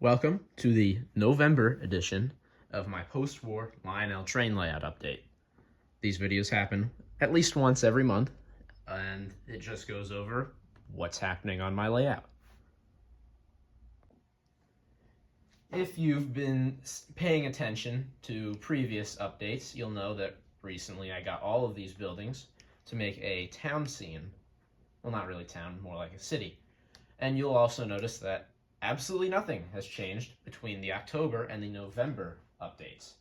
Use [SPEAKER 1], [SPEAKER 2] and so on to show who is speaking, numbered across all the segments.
[SPEAKER 1] Welcome to the November edition of my post-war Lionel Train Layout update. These videos happen at least once every month, and it just goes over what's happening on my layout. If you've been paying attention to previous updates, you'll know that recently I got all of these buildings to make a town scene. Well, not really town, more like a city. And you'll also notice that absolutely nothing has changed between the October and the November updates.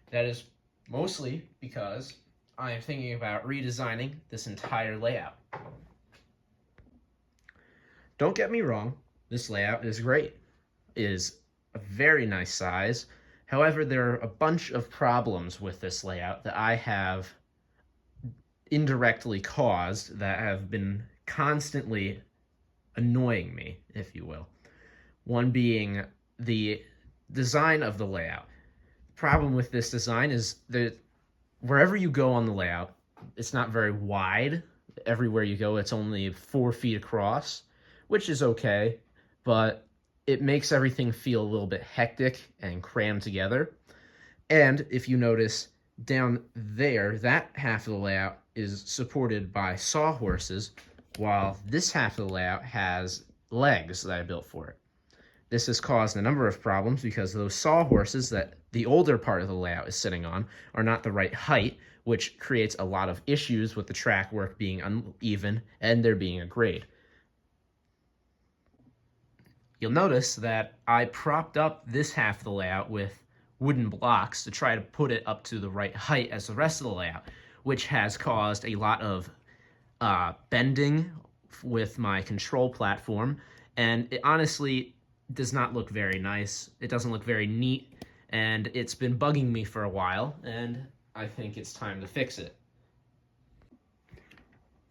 [SPEAKER 1] That is mostly because I am thinking about redesigning this entire layout. Don't get me wrong, this layout is great. It is a very nice size. However, there are a bunch of problems with this layout that I have indirectly caused that have been constantly annoying me, if you will. One being the design of the layout. The problem with this design is that wherever you go on the layout, it's not very wide. Everywhere you go, it's only 4 feet across, which is okay, but it makes everything feel a little bit hectic and crammed together. And if you notice down there, that half of the layout is supported by sawhorses, while this half of the layout has legs that I built for it. This has caused a number of problems because those sawhorses that the older part of the layout is sitting on are not the right height, which creates a lot of issues with the track work being uneven and there being a grade. You'll notice that I propped up this half of the layout with wooden blocks to try to put it up to the right height as the rest of the layout, which has caused a lot of bending with my control platform, and it honestly does not look very nice. It doesn't look very neat, and it's been bugging me for a while, and I think it's time to fix it.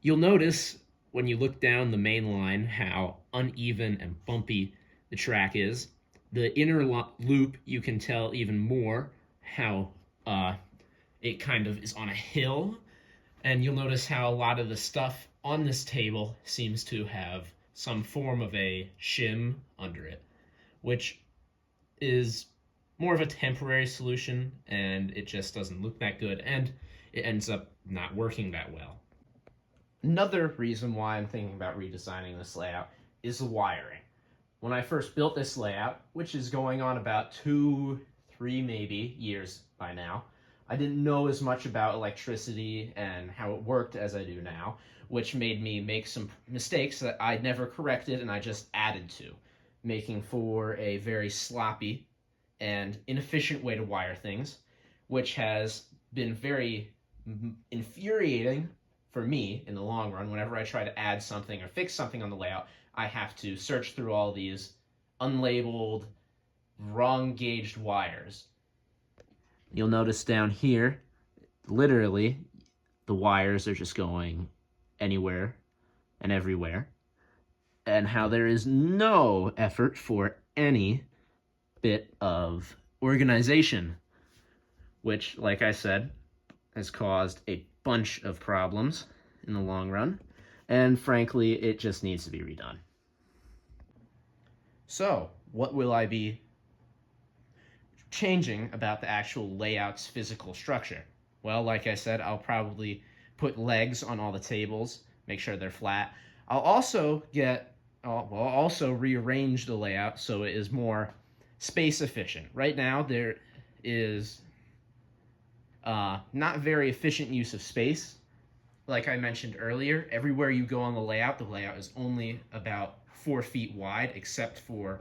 [SPEAKER 1] You'll notice when you look down the main line how uneven and bumpy the track is. The inner loop, you can tell even more how it kind of is on a hill, and you'll notice how a lot of the stuff on this table seems to have some form of a shim under it, which is more of a temporary solution, and it just doesn't look that good, and it ends up not working that well. Another reason why I'm thinking about redesigning this layout is the wiring. When I first built this layout, which is going on about 2-3 maybe years by now, I didn't know as much about electricity and how it worked as I do now, which made me make some mistakes that I never corrected and I just added to, making for a very sloppy and inefficient way to wire things, which has been very infuriating for me in the long run. Whenever I try to add something or fix something on the layout, I have to search through all these unlabeled, wrong gauged wires. You'll notice down here, literally, the wires are just going anywhere and everywhere, and how there is no effort for any bit of organization, which, like I said, has caused a bunch of problems in the long run, and frankly, it just needs to be redone. So, what will I be changing about the actual layout's physical structure? Well, like I said, I'll probably put legs on all the tables, make sure they're flat. I'll also rearrange the layout so it is more space efficient. Right now, there is not very efficient use of space. Like I mentioned earlier, everywhere you go on the layout is only about 4 feet wide, except for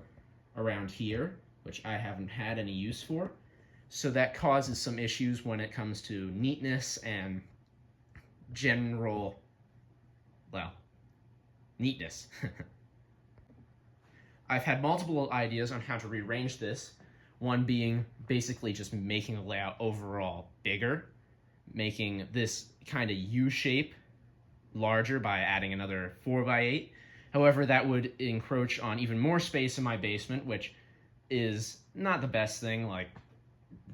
[SPEAKER 1] around here, which I haven't had any use for. So that causes some issues when it comes to neatness and general, well, neatness. I've had multiple ideas on how to rearrange this, one being basically just making the layout overall bigger, making this kind of U shape larger by adding another 4x8. However, that would encroach on even more space in my basement, which is not the best thing. Like,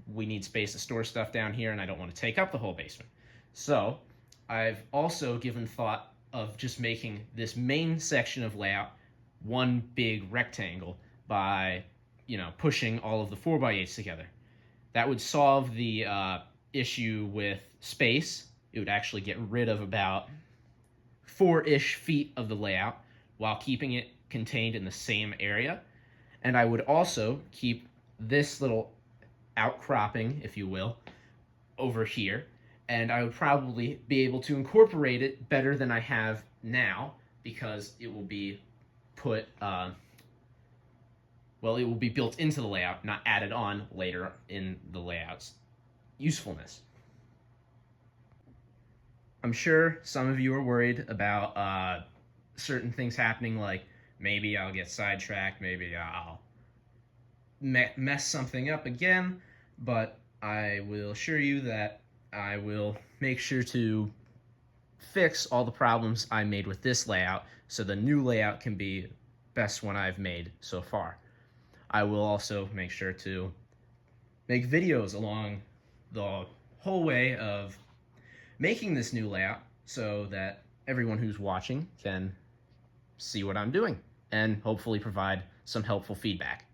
[SPEAKER 1] we need space to store stuff down here, and I don't want to take up the whole basement. So I've also given thought of just making this main section of layout one big rectangle by pushing all of the 4x8s together. That would solve the issue with space. It would actually get rid of about 4-ish feet of the layout while keeping it contained in the same area. And I would also keep this little outcropping, if you will, over here. And I would probably be able to incorporate it better than I have now, because it will be put, it will be built into the layout, not added on later in the layout's usefulness. I'm sure some of you are worried about certain things happening, like maybe I'll get sidetracked, maybe I'll mess something up again, but I will assure you that I will make sure to fix all the problems I made with this layout so the new layout can be best one I've made so far. I will also make sure to make videos along the whole way of making this new layout so that everyone who's watching can see what I'm doing and hopefully provide some helpful feedback.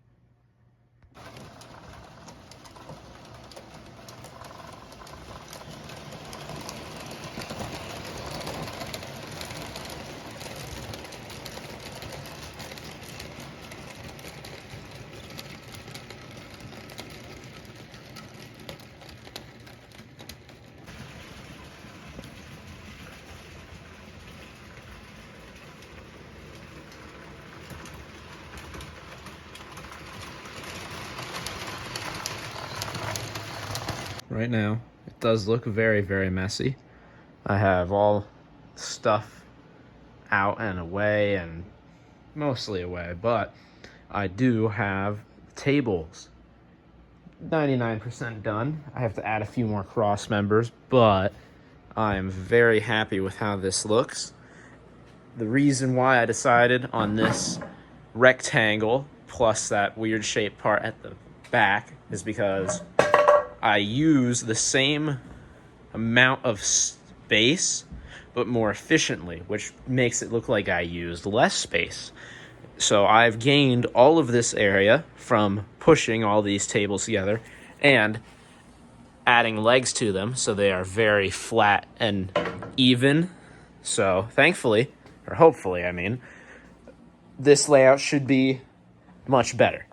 [SPEAKER 1] Right now, it does look very, very messy. I have all stuff out and away, and mostly away, but I do have tables 99% done. I have to add a few more cross members, but I am very happy with how this looks. The reason why I decided on this rectangle plus that weird shaped part at the back is because I use the same amount of space, but more efficiently, which makes it look like I used less space. So I've gained all of this area from pushing all these tables together and adding legs to them so they are very flat and even. So thankfully, or hopefully, this layout should be much better.